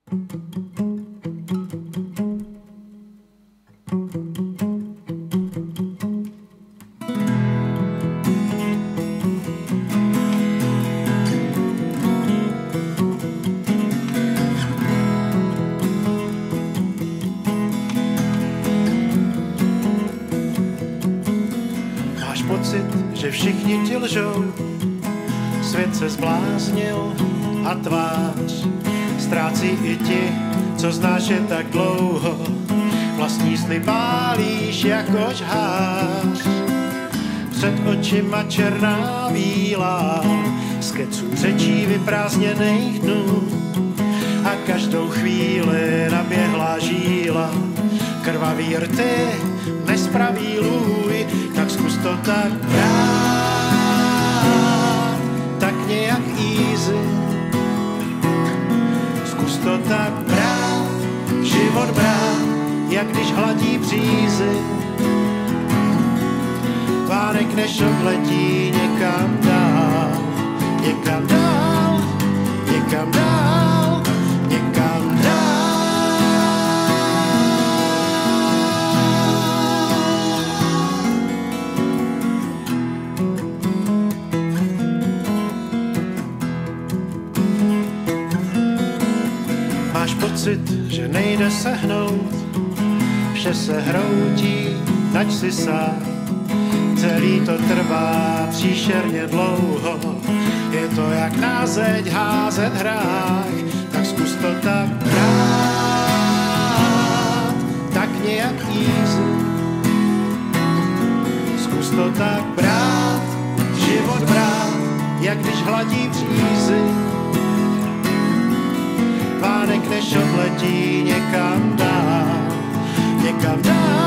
Máš pocit, že všichni ti lžou, svět se zbláznil a tvář ztrácí i ti, co znáš je tak dlouho. Vlastní sny pálíš jako žhář, před očima černá víla, z keců řečí vyprázdněných dnů a každou chvíli naběhlá žíla. Krvavý rty, nespravý lůj, tak zkus to tak brát, tak nějak easy. Zkus to tak brát, život brát, jak když hladí břízy. Vánek než odletí někam dál, někam dál, někam dál, někam dál. Máš pocit, že nejde sehnout, vše se hroutí, nač si sám. Celý to trvá příšerně dlouho, je to jak na zeď házet hrách, tak zkus to tak brát, tak nějak easy. Zkus to tak brát, život brát, jak když hladí břízy. Vánek než odletí někam dál, někam dál.